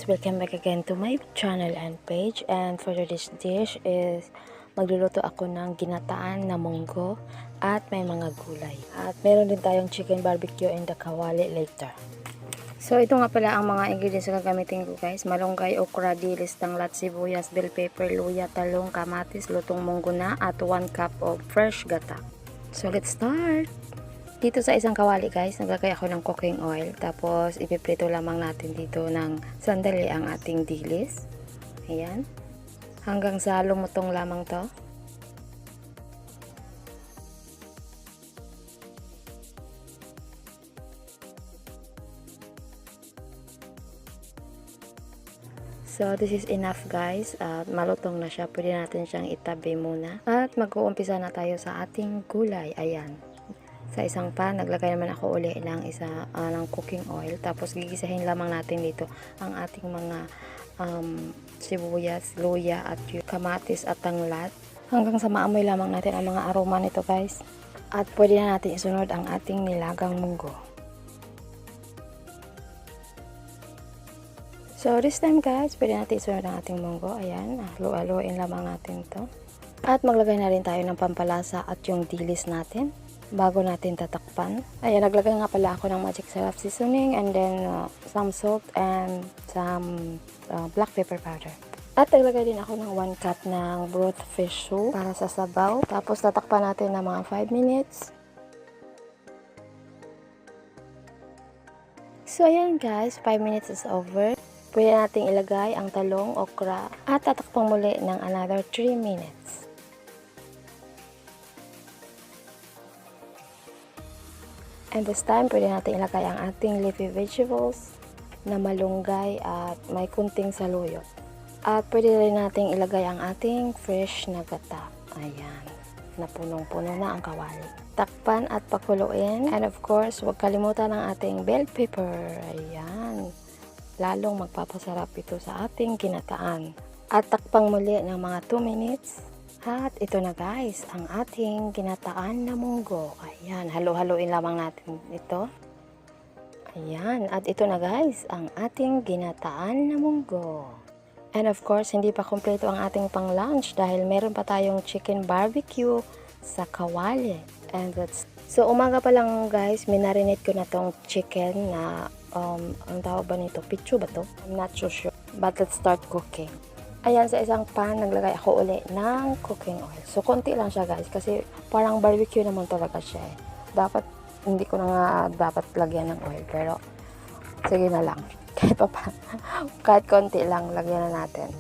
guys, welcome back again to my channel and page. And for today's dish is magluluto ako ng ginataan na munggo at may mga gulay. At meron din tayong chicken barbecue and the kawali later. So ito nga pala ang mga ingredients na gagamitin ko guys. Malunggay, okra, dilis, tanglad, sibuyas, bell pepper, luya, talong, kamatis, lutong munggo na at 1 cup of fresh gata. So let's start! Dito sa isang kawali guys, naglagay ako ng cooking oil. Tapos ipiprito lamang natin dito ng sandali ang ating dilis. Ayan. Hanggang sa lumutong lamang to. So this is enough guys. At malutong na siya. Pwede natin siyang itabi muna. At mag-uumpisa na tayo sa ating gulay. Ayan. Sa isang pan, naglagay naman ako uli ng ng cooking oil. Tapos gigisahin lamang natin dito ang ating mga sibuyas, luya at kamatis at tanglad. Hanggang sa maamoy lamang natin ang mga aroma nito guys. At pwede na natin isunod ang ating nilagang munggo. So this time guys, pwede natin isunod ang ating munggo. Ayan, halo-haloin lamang natin to. At maglagay na rin tayo ng pampalasa at yung dilis natin bago natin tatakpan. Ayan, naglagay nga pala ako ng magic sarap seasoning and then some salt and some black pepper powder. At naglagay din ako ng 1 cup ng broth fish soup para sa sabaw. Tapos tatakpan natin ng mga 5 minutes. So ayan guys, 5 minutes is over. Pwede natin ilagay ang talong, okra at tatakpan muli ng another 3 minutes. And this time, pwede natin ilagay ang ating leafy vegetables na malunggay at may kunting saluyot. At pwede rin natin ilagay ang ating fresh na gata. Ayan, na punong-puno na ang kawali. Takpan at pakuluin. And of course, huwag kalimutan ang ating bell pepper. Ayan, lalong magpapasarap ito sa ating ginataan. At takpang muli ng mga 2 minutes. At ito na guys, ang ating ginataan na munggo. Ayan, halo-haloin lamang natin ito. Ayan, at ito na guys, ang ating ginataan na munggo. And of course, hindi pa kompleto ang ating pang lunch dahil meron pa tayong chicken barbecue sa kawali. And that's so umaga pa lang guys, minarinate ko na tong chicken na ang tawag ba nito? Pichu ba to? I'm not so sure. But let's start cooking. Ayan, sa isang pan, naglagay ako uli ng cooking oil. So, konti lang siya guys, kasi parang barbecue naman talaga siya eh. Dapat, hindi ko na nga dapat lagyan ng oil, pero sige na lang. Kahit konti lang, lagyan na natin.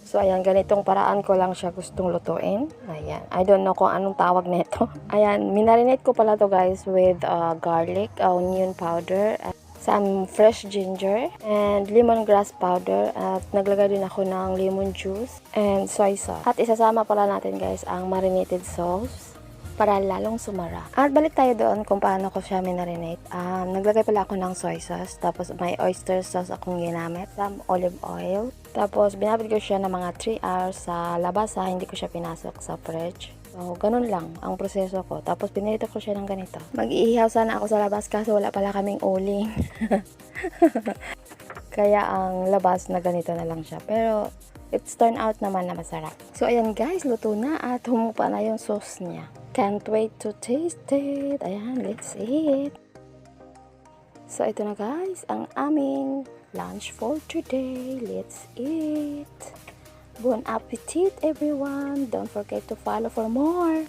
So, ayan, ganitong paraan ko lang siya gustong lutuin. Ayan, I don't know kung anong tawag nito. Ayan, minarinate ko pala to guys with garlic, onion powder, some fresh ginger and lemongrass powder at naglagay din ako ng lemon juice and soy sauce. At isasama pala natin guys ang marinated sauce para lalong sumara. At balik tayo doon kung paano ko siya minarinate. Naglagay pala ako ng soy sauce, tapos may oyster sauce akong ginamit, some olive oil. Tapos binabad ko siya ng mga 3 hours sa labas hindi ko siya pinasok sa fridge. So, ganun lang ang proseso ko. Tapos, pinirito ko siya ng ganito. Mag-iihaw sana ako sa labas kasi wala pala kaming uling. Kaya, ang labas na ganito na lang siya. Pero, it's turned out naman na masarap. So, ayan guys, luto na at humupa na yung sauce niya. Can't wait to taste it. Ayan, let's eat. So, ito na guys, ang aming lunch for today. Let's eat. Bon appetit everyone! Don't forget to follow for more!